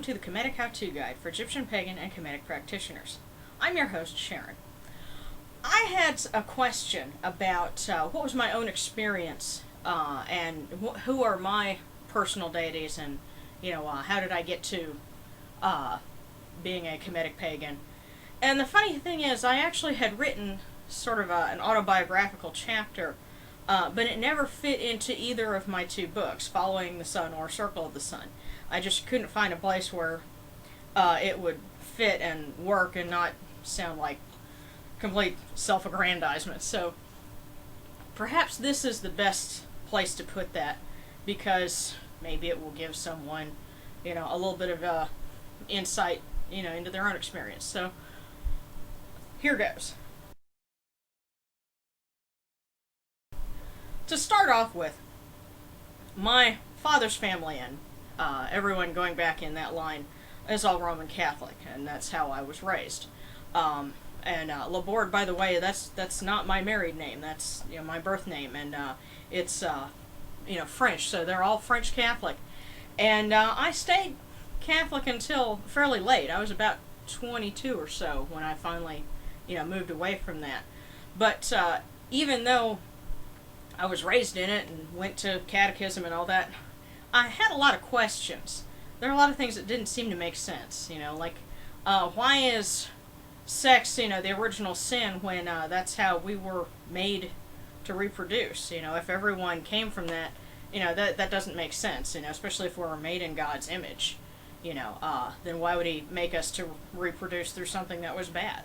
to the Kemetic How-To Guide for Egyptian Pagan and Kemetic practitioners. I'm your host, Sharon. I had a question about what was my own experience and who are my personal deities, and how did I get to being a Kemetic pagan. And the funny thing is, I actually had written sort of an autobiographical chapter, but it never fit into either of my two books, Following the Sun or Circle of the Sun. I just couldn't find a place where it would fit and work and not sound like complete self-aggrandizement. So perhaps this is the best place to put that, because maybe it will give someone, a little bit of insight, into their own experience. So here goes. To start off with, my father's family and everyone going back in that line is all Roman Catholic, and that's how I was raised. And Laborde, by the way, that's not my married name. That's my birth name, and it's French, so they're all French Catholic. And I stayed Catholic until fairly late. I was about 22 or so when I finally moved away from that. But even though I was raised in it and went to catechism and all that, I had a lot of questions. There are a lot of things that didn't seem to make sense, like why is sex, the original sin, when that's how we were made to reproduce? If everyone came from that, that doesn't make sense, especially if we're made in God's image, then why would he make us to reproduce through something that was bad?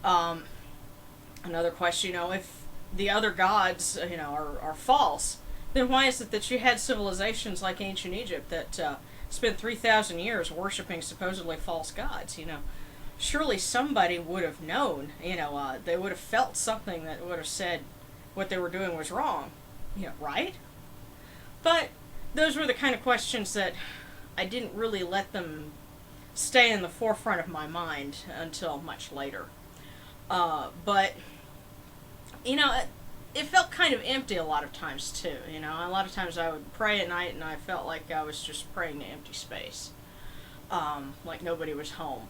Another question, if the other gods, are false, then why is it that you had civilizations like ancient Egypt that spent 3,000 years worshiping supposedly false gods? Surely somebody would have known, they would have felt something that would have said what they were doing was wrong, right? But those were the kind of questions that I didn't really let them stay in the forefront of my mind until much later. But it felt kind of empty a lot of times too. A lot of times I would pray at night and I felt like I was just praying to empty space, like nobody was home.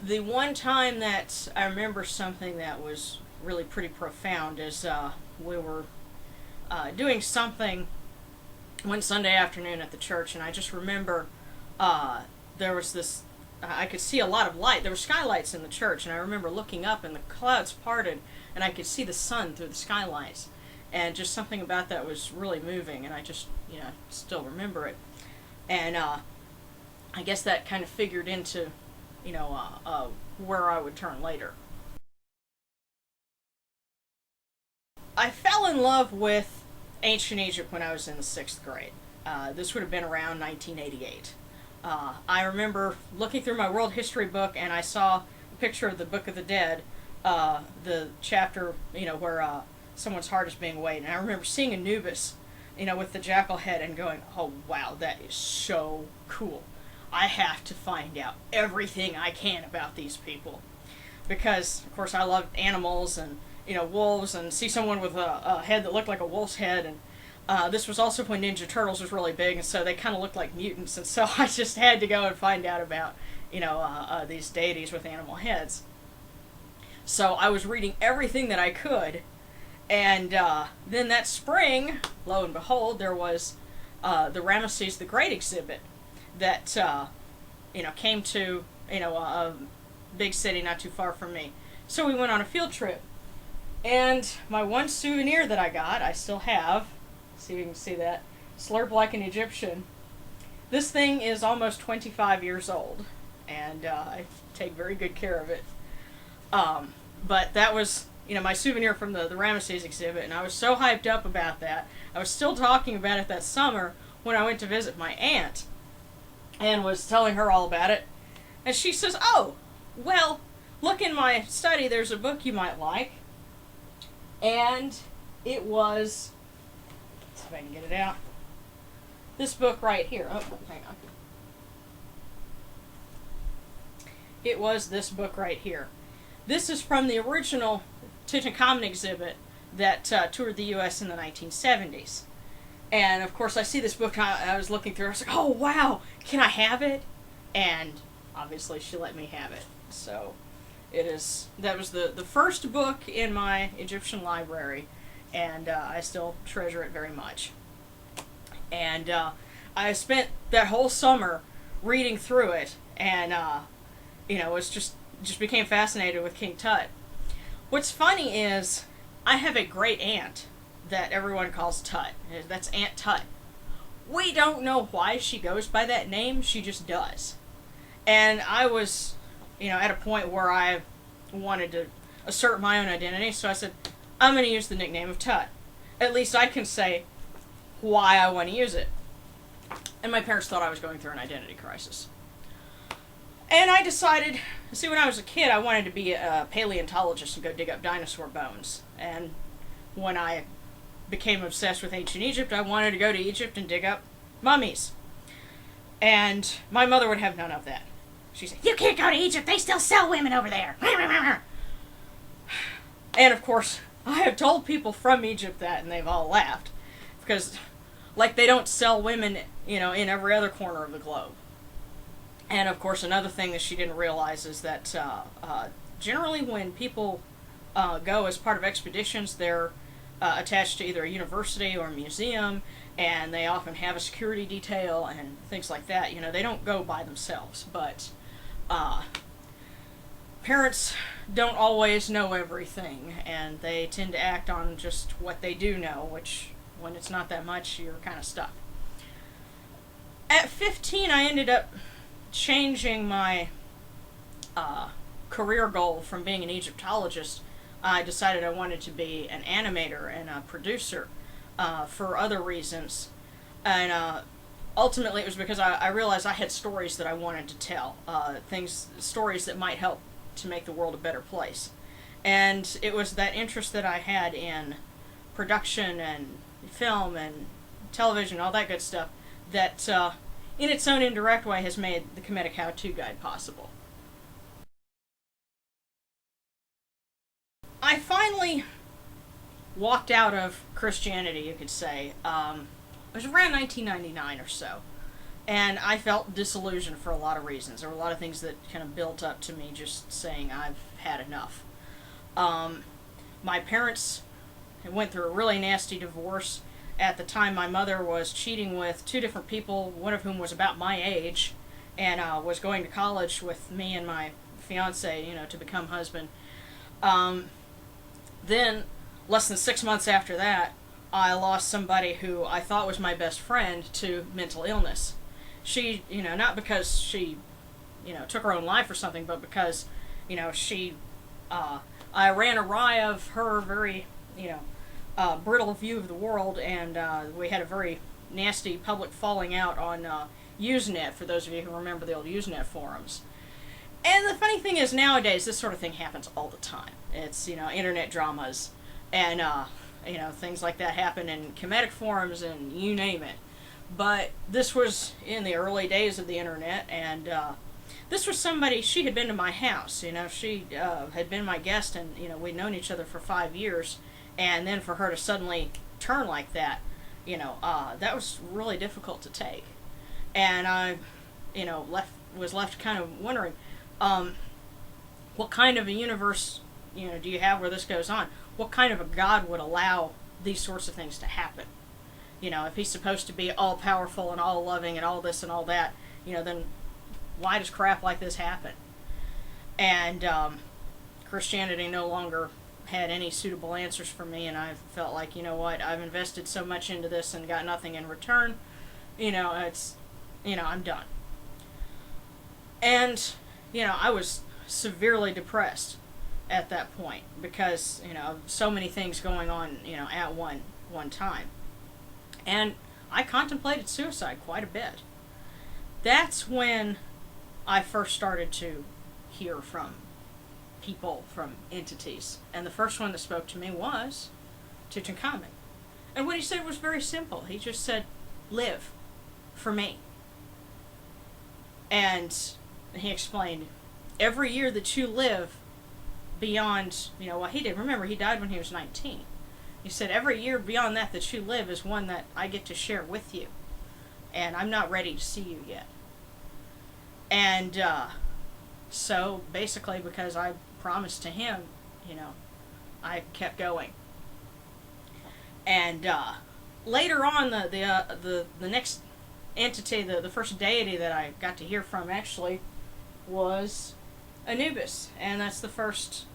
The one time that I remember something that was really pretty profound is we were doing something one Sunday afternoon at the church, and I just remember there was this, I could see a lot of light. There were skylights in the church, and I remember looking up and the clouds parted and I could see the sun through the skylights, and just something about that was really moving, and I just still remember it. And I guess that kind of figured into where I would turn later. I fell in love with ancient Egypt when I was in the 6th grade. This would have been around 1988. I remember looking through my world history book, and I saw a picture of the Book of the Dead, the chapter, where someone's heart is being weighed. And I remember seeing Anubis, with the jackal head, and going, oh wow, that is so cool. I have to find out everything I can about these people. Because, of course, I love animals and, wolves, and see someone with a head that looked like a wolf's head. And this was also when Ninja Turtles was really big, and so they kind of looked like mutants. And so I just had to go and find out about, these deities with animal heads. So I was reading everything that I could. And then that spring, lo and behold, there was the Ramesses the Great exhibit that came to a big city not too far from me. So we went on a field trip, and my one souvenir that I got, I still have. See if you can see that. Slurp like an Egyptian. This thing is almost 25 years old, and I take very good care of it. But that was my souvenir from the Ramesses exhibit, and I was so hyped up about that. I was still talking about it that summer when I went to visit my aunt, and was telling her all about it. And she says, oh, well, look in my study, there's a book you might like. And it was, let's see if I can get it out, this book right here. Oh, hang on. It was this book right here. This is from the original Tutankhamun exhibit that toured the U.S. in the 1970s. And of course I see this book, I was looking through, I was like, oh wow, can I have it? And obviously she let me have it. So that was the first book in my Egyptian library, and I still treasure it very much. And I spent that whole summer reading through it, and was just became fascinated with King Tut. What's funny is I have a great aunt that everyone calls Tut. That's Aunt Tut. We don't know why she goes by that name. She just does. And I was, at a point where I wanted to assert my own identity, so I said, I'm going to use the nickname of Tut. At least I can say why I want to use it. And my parents thought I was going through an identity crisis. And I decided, see, when I was a kid, I wanted to be a paleontologist and go dig up dinosaur bones. And when I became obsessed with ancient Egypt, I wanted to go to Egypt and dig up mummies. And my mother would have none of that. She said, you can't go to Egypt, they still sell women over there. And of course, I have told people from Egypt that, and they've all laughed. Because, like, they don't sell women, in every other corner of the globe. And of course, another thing that she didn't realize is that generally when people go as part of expeditions, they're attached to either a university or a museum, and they often have a security detail and things like that. They don't go by themselves, but parents don't always know everything, and they tend to act on just what they do know, which, when it's not that much, you're kind of stuck. At 15, I ended up changing my career goal from being an Egyptologist. I decided I wanted to be an animator and a producer for other reasons. And ultimately it was because I realized I had stories that I wanted to tell, stories that might help to make the world a better place. And it was that interest that I had in production and film and television, all that good stuff, that in its own indirect way has made the Kemetic How-To Guide possible. I finally walked out of Christianity, you could say. It was around 1999 or so. And I felt disillusioned for a lot of reasons. There were a lot of things that kind of built up to me just saying I've had enough. My parents went through a really nasty divorce. At the time, my mother was cheating with two different people, one of whom was about my age, and was going to college with me and my fiance, to become husband. Then, less than 6 months after that, I lost somebody who I thought was my best friend to mental illness. She, not because she, took her own life or something, but because, I ran awry of her very, brittle view of the world, and we had a very nasty public falling out on Usenet, for those of you who remember the old Usenet forums. And the funny thing is, nowadays, this sort of thing happens all the time. It's, internet dramas, and, things like that happen in Kemetic forums, and you name it. But this was in the early days of the internet, and this was somebody, she had been to my house, she had been my guest, and, we'd known each other for 5 years, and then for her to suddenly turn like that, that was really difficult to take. And I, was left kind of wondering, what kind of a universe, do you have where this goes on? What kind of a God would allow these sorts of things to happen? If he's supposed to be all-powerful and all-loving and all this and all that, then why does crap like this happen? And Christianity no longer had any suitable answers for me, and I felt like, I've invested so much into this and got nothing in return. I'm done. And, I was severely depressed at that point because, so many things going on, at one time. And I contemplated suicide quite a bit. That's when I first started to hear from people, from entities. And the first one that spoke to me was Tutankhamun. And what he said was very simple. He just said, live for me. And he explained, every year that you live beyond, what he did. Remember, he died when he was 19. He said, every year beyond that you live is one that I get to share with you. And I'm not ready to see you yet. And so basically, because I promised to him, you know, I kept going. And later on, the next entity, the first deity that I got to hear from actually was Anubis, and that's the first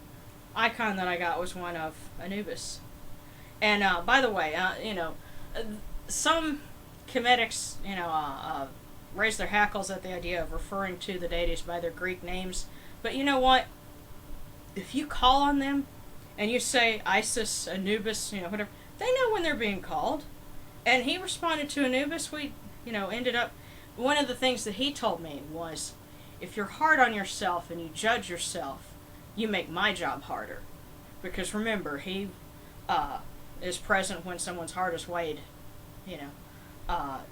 icon that I got was one of Anubis. And by the way, some Kemetics, raise their hackles at the idea of referring to the deities by their Greek names. But you know what? If you call on them and you say Isis, Anubis, whatever, they know when they're being called. And he responded to Anubis. We, ended up. One of the things that he told me was, if you're hard on yourself and you judge yourself, you make my job harder. Because remember, he is present when someone's heart is weighed,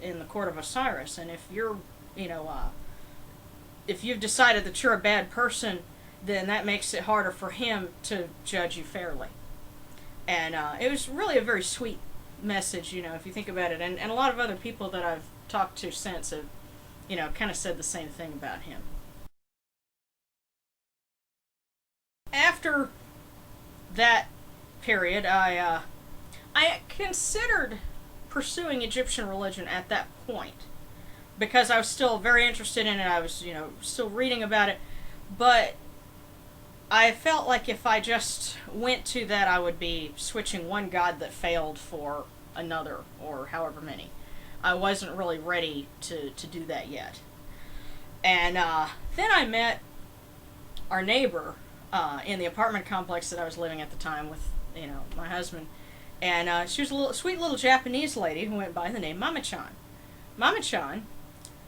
in the court of Osiris. And if you're, if you've decided that you're a bad person, then that makes it harder for him to judge you fairly. And it was really a very sweet message, if you think about it. And a lot of other people that I've talked to since have, kind of said the same thing about him. After that period, I considered pursuing Egyptian religion at that point because I was still very interested in it. I was, still reading about it, but I felt like if I just went to that, I would be switching one god that failed for another, or however many. I wasn't really ready to do that yet. And then I met our neighbor in the apartment complex that I was living at the time with, my husband. And she was a sweet little Japanese lady who went by the name Mama-chan. Mama-chan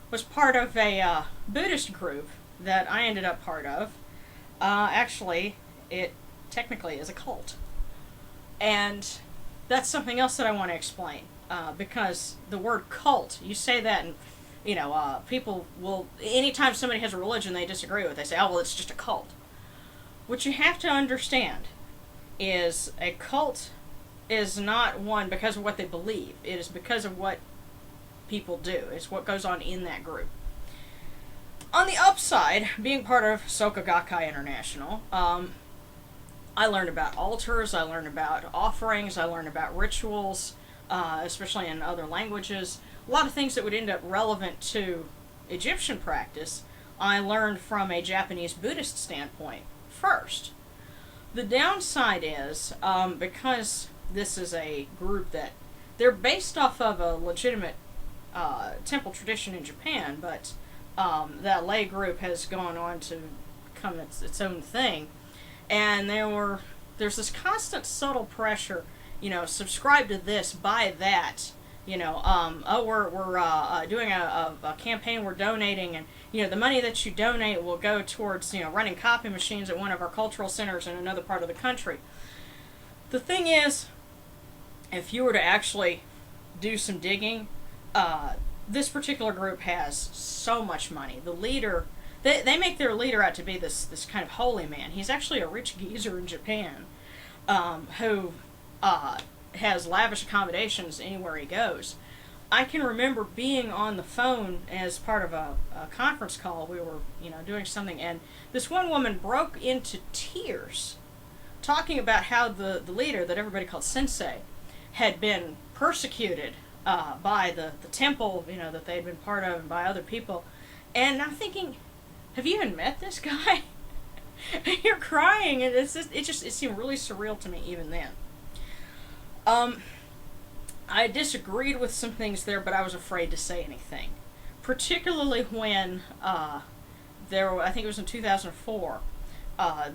was part of a Buddhist group that I ended up part of. Actually, it technically is a cult. And that's something else that I want to explain. Because the word cult, you say that and, people will, anytime somebody has a religion they disagree with, they say, oh, well, it's just a cult. What you have to understand is a cult is not one because of what they believe. It is because of what people do. It's what goes on in that group. On the upside, being part of Soka Gakkai International, I learned about altars, I learned about offerings, I learned about rituals, especially in other languages. A lot of things that would end up relevant to Egyptian practice, I learned from a Japanese Buddhist standpoint first. The downside is, because this is a group that, they're based off of a legitimate temple tradition in Japan, but that lay group has gone on to become its own thing. And there's this constant subtle pressure, subscribe to this, buy that, we're doing a campaign, we're donating, and, the money that you donate will go towards, running copy machines at one of our cultural centers in another part of the country. The thing is, if you were to actually do some digging, this particular group has so much money. The leader, they make their leader out to be this kind of holy man. He's actually a rich geezer in Japan, who has lavish accommodations anywhere he goes. I can remember being on the phone as part of a conference call. We were, doing something, and this one woman broke into tears, talking about how the leader that everybody called Sensei had been persecuted by the temple, that they had been part of, and by other people. And I'm thinking, have you even met this guy? You're crying, and it seemed really surreal to me even then. I disagreed with some things there, but I was afraid to say anything. Particularly when I think it was in 2004,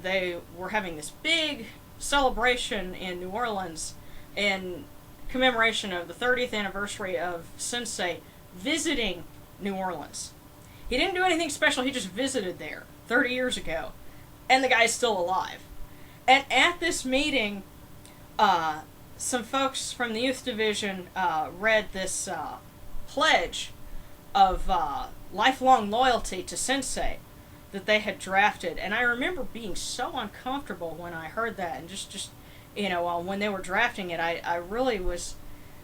they were having this big celebration in New Orleans in commemoration of the 30th anniversary of Sensei visiting New Orleans. He didn't do anything special, he just visited there 30 years ago. And the guy's still alive. And at this meeting, some folks from the youth division read this pledge of lifelong loyalty to Sensei that they had drafted. And I remember being so uncomfortable when I heard that, and just when they were drafting it, I really was,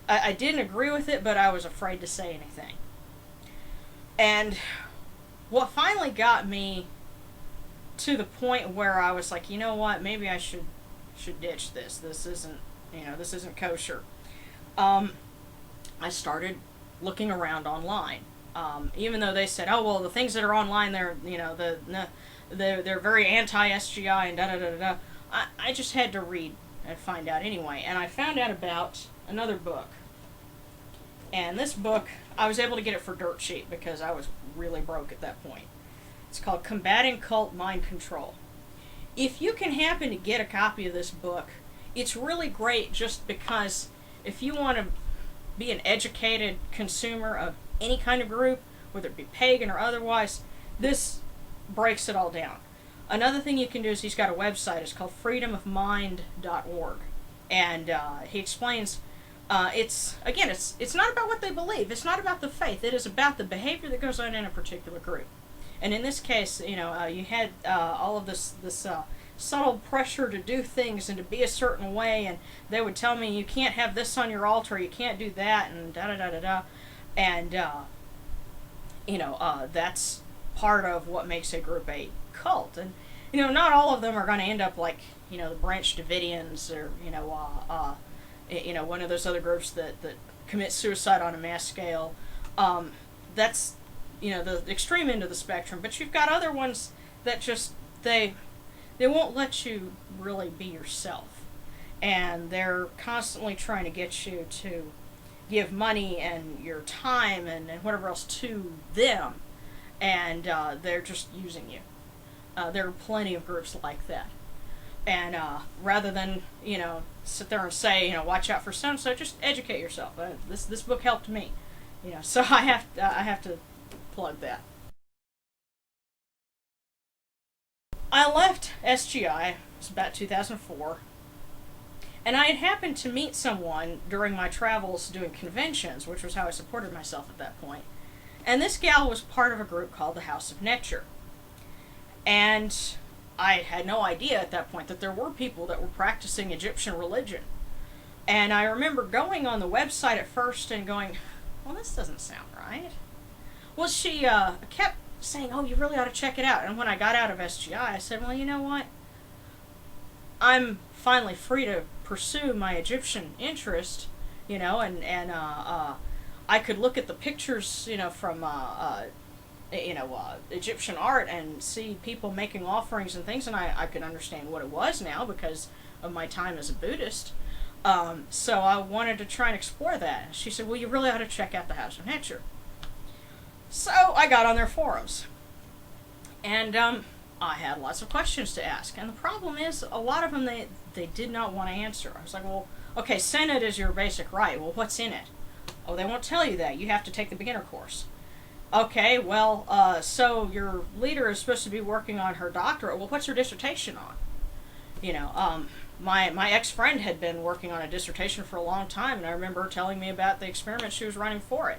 I didn't agree with it, but I was afraid to say anything. And what finally got me to the point where I was like, you know what, maybe I should ditch this. This isn't kosher. I started looking around online. Even though they said, oh well, the things that are online, they're very anti SGI and da da da da da. I just had to read and find out anyway, and I found out about another book. And this book, I was able to get it for dirt cheap because I was really broke at that point. It's called Combating Cult Mind Control. If you can happen to get a copy of this book, it's really great just because if you want to be an educated consumer of any kind of group, whether it be pagan or otherwise, this breaks it all down. Another thing you can do is he's got a website. It's called freedomofmind.org. And he explains it's not about what they believe. It's not about the faith. It is about the behavior that goes on in a particular group. And in this case, you had all of this subtle pressure to do things and to be a certain way, and they would tell me you can't have this on your altar, you can't do that, and da da da da da, and that's part of what makes a group a cult. And not all of them are going to end up like the Branch Davidians or one of those other groups that commit suicide on a mass scale. That's the extreme end of the spectrum. But you've got other ones that just they won't let you really be yourself, and they're constantly trying to get you to give money and your time and whatever else to them, and they're just using you. There are plenty of groups like that. And rather than sit there and say watch out for so just educate yourself. This book helped me, so I have to plug that. I left SGI. It was about 2004, and I had happened to meet someone during my travels doing conventions, which was how I supported myself at that point. And this gal was part of a group called the House of Nectar, and I had no idea at that point that there were people that were practicing Egyptian religion. And I remember going on the website at first and going, well, this doesn't sound right. Well, she kept saying, oh, you really ought to check it out. And when I got out of SGI, I said, well, you know what? I'm finally free to pursue my Egyptian interest, and I could look at the pictures, from Egyptian art and see people making offerings and things, and I could understand what it was now because of my time as a Buddhist. So I wanted to try and explore that. She said, well, you really ought to check out the House of Nature. So I got on their forums, and I had lots of questions to ask. And the problem is, a lot of them they did not want to answer. I was like, well, okay, Senate is your basic right. Well, what's in it? Oh, they won't tell you that. You have to take the beginner course. Okay, well, so your leader is supposed to be working on her doctorate. Well, what's her dissertation on? My ex-friend had been working on a dissertation for a long time, and I remember her telling me about the experiment she was running for it.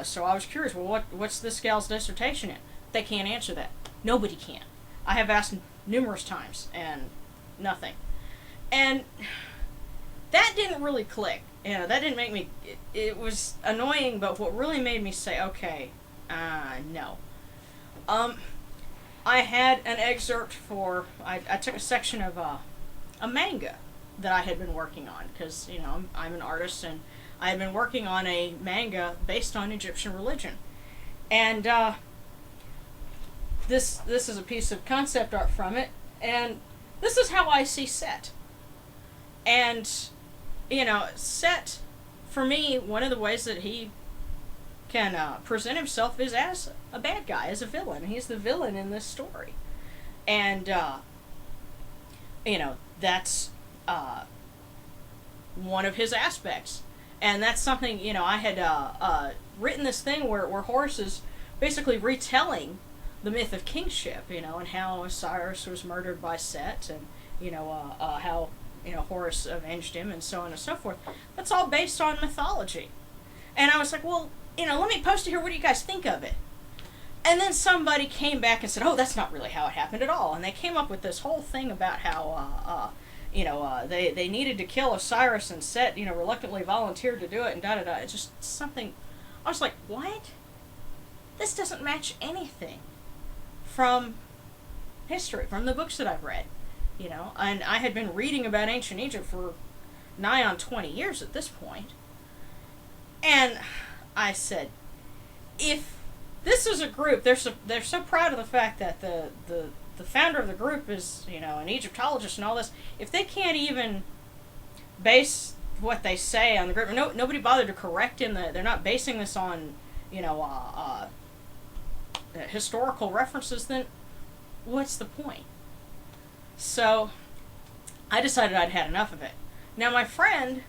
So I was curious, well, what's this gal's dissertation in? They can't answer that. Nobody can. I have asked numerous times, and nothing. And that didn't really click. That didn't make me... It was annoying, but what really made me say, okay, no. I had an excerpt for... I took a section of a manga that I had been working on, because, I'm an artist, and I had been working on a manga based on Egyptian religion. And this is a piece of concept art from it, and this is how I see Set. And, Set, for me, one of the ways that he can present himself is as a bad guy, as a villain. He's the villain in this story. And, that's one of his aspects. And that's something, I had written this thing where Horus is basically retelling the myth of kingship, and how Osiris was murdered by Set, and, how, Horus avenged him, and so on and so forth. That's all based on mythology. And I was like, well, let me post it here. What do you guys think of it? And then somebody came back and said, oh, that's not really how it happened at all. And they came up with this whole thing about how, they needed to kill Osiris, and Set, reluctantly volunteered to do it, and da-da-da. It's just something... I was like, what? this doesn't match anything from history, from the books that I've read. And I had been reading about ancient Egypt for nigh on 20 years at this point. And I said, if this is a group, they're so proud of the fact that the founder of the group is, an Egyptologist and all this. If they can't even base what they say on the group, nobody bothered to correct him. They're not basing this on, historical references. Then what's the point? So I decided I'd had enough of it. Now my friend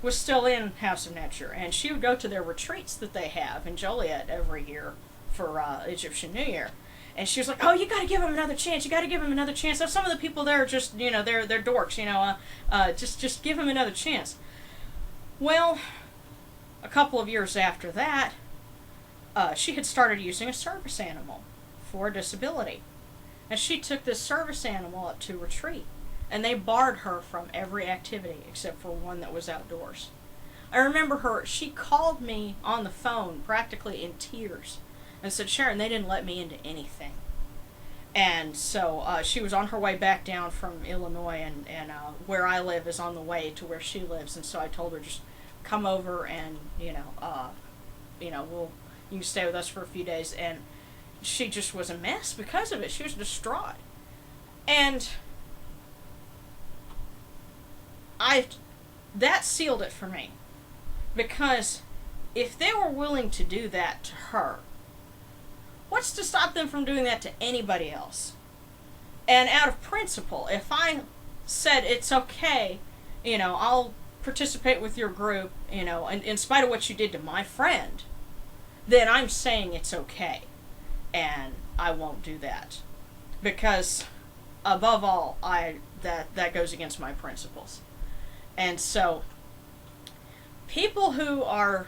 was still in House of Nature, and she would go to their retreats that they have in Joliet every year for Egyptian New Year. And she was like, "Oh, you got to give him another chance. You got to give him another chance." Now, some of the people there are just, they're dorks. Just give him another chance. Well, a couple of years after that, she had started using a service animal for a disability, and she took this service animal up to retreat, and they barred her from every activity except for one that was outdoors. I remember she called me on the phone practically in tears and said, "Sharon, they didn't let me into anything." And so she was on her way back down from Illinois, and where I live is on the way to where she lives. And so I told her, just come over and, you can stay with us for a few days. And she just was a mess because of it. She was distraught. And that sealed it for me. Because if they were willing to do that to her, what's to stop them from doing that to anybody else? And out of principle, if I said it's okay, I'll participate with your group, in spite of what you did to my friend, then I'm saying it's okay. And I won't do that. Because, above all, that goes against my principles. And so, people who are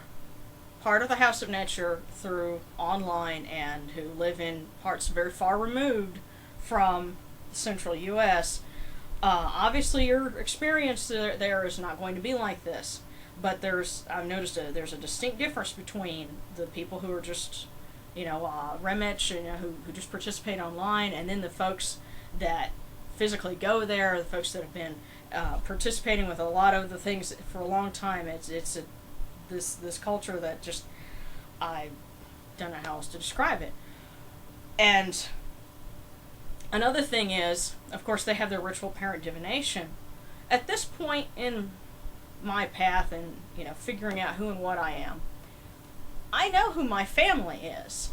part of the House of Nature through online and who live in parts very far removed from the central U.S., obviously your experience there is not going to be like this. But I've noticed there's a distinct difference between the people who are just, Remich, who just participate online, and then the folks that physically go there, the folks that have been participating with a lot of the things for a long time. It's this culture that just, I don't know how else to describe it. And another thing is, of course, they have their ritual parent divination. At this point in my path and, figuring out who and what I am, I know who my family is.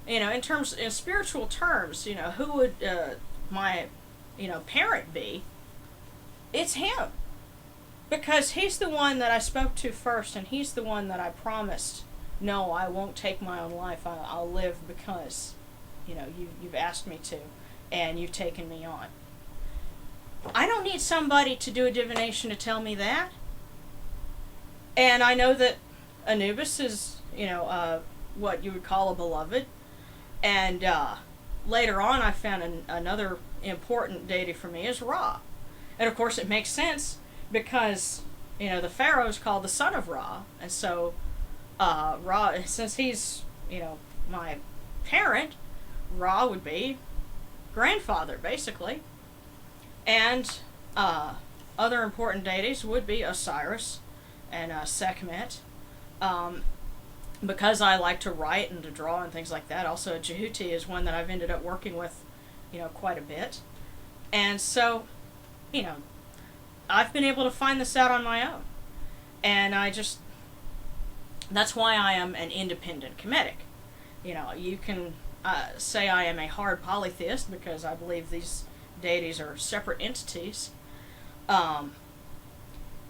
In spiritual terms, who would my, parent be? It's him. Because he's the one that I spoke to first, and he's the one that I promised, no, I won't take my own life. I'll live because, you've asked me to, and you've taken me on. I don't need somebody to do a divination to tell me that. And I know that Anubis is, what you would call a beloved. And later on, I found another important deity for me is Ra. And of course, it makes sense because, the pharaoh is called the son of Ra. And so, Ra, since he's, my parent, Ra would be grandfather, basically. And other important deities would be Osiris and Sekhmet. Because I like to write and to draw and things like that. Also, Jehuti is one that I've ended up working with, quite a bit. And so, I've been able to find this out on my own. And that's why I am an independent Kemetic. You can say I am a hard polytheist because I believe these deities are separate entities. And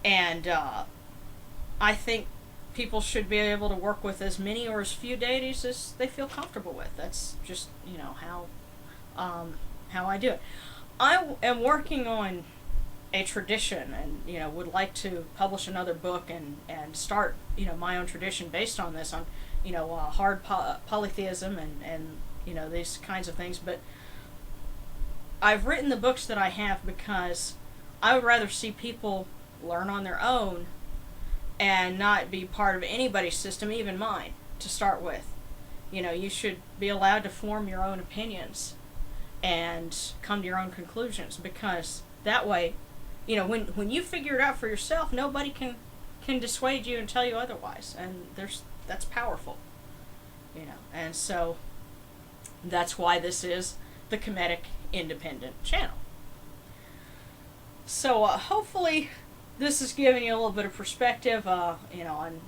I think people should be able to work with as many or as few deities as they feel comfortable with. That's just, how I do it. I am working on a tradition and, would like to publish another book and start, my own tradition based on this, on, hard polytheism and, these kinds of things. But I've written the books that I have because I would rather see people learn on their own and not be part of anybody's system, even mine, to start with. You should be allowed to form your own opinions and come to your own conclusions, because that way, when you figure it out for yourself, nobody can dissuade you and tell you otherwise, and that's powerful. And so that's why this is the Kemetic Independent channel. So hopefully this has given you a little bit of perspective, on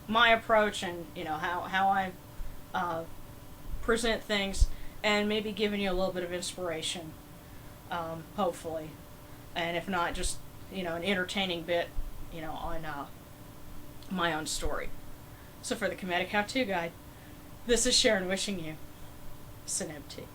my approach, and how I present things, and maybe giving you a little bit of inspiration, hopefully, and if not, just an entertaining bit, on my own story. So for the Kemetic How-To Guide, this is Sharon wishing you Synapti.